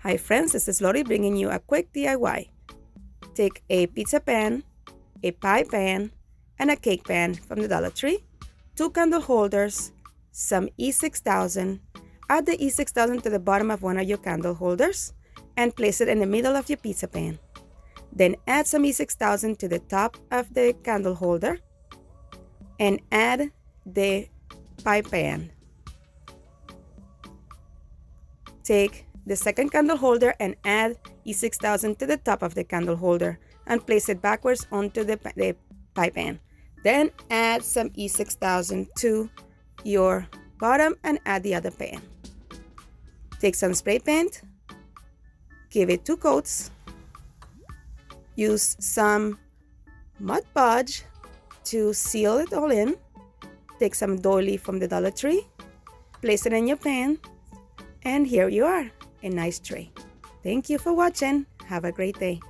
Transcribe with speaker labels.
Speaker 1: Hi friends, this is Lori bringing you a quick DIY. Take a pizza pan, a pie pan, and a cake pan from the Dollar Tree, 2 candle holders, some E6000. Add the E6000 to the bottom of one of your candle holders and place it in the middle of your pizza pan. Then add some E6000 to the top of the candle holder and add the pie pan. Take the second candle holder and add E6000 to the top of the candle holder and place it backwards onto the pie pan. Then add some E6000 to your bottom and add the other pan. Take some spray paint, give it 2 coats, use some Mod Podge to seal it all in. Take some doily from the Dollar Tree, place it in your pan, and here you are, a nice tray. Thank you for watching. Have a great day.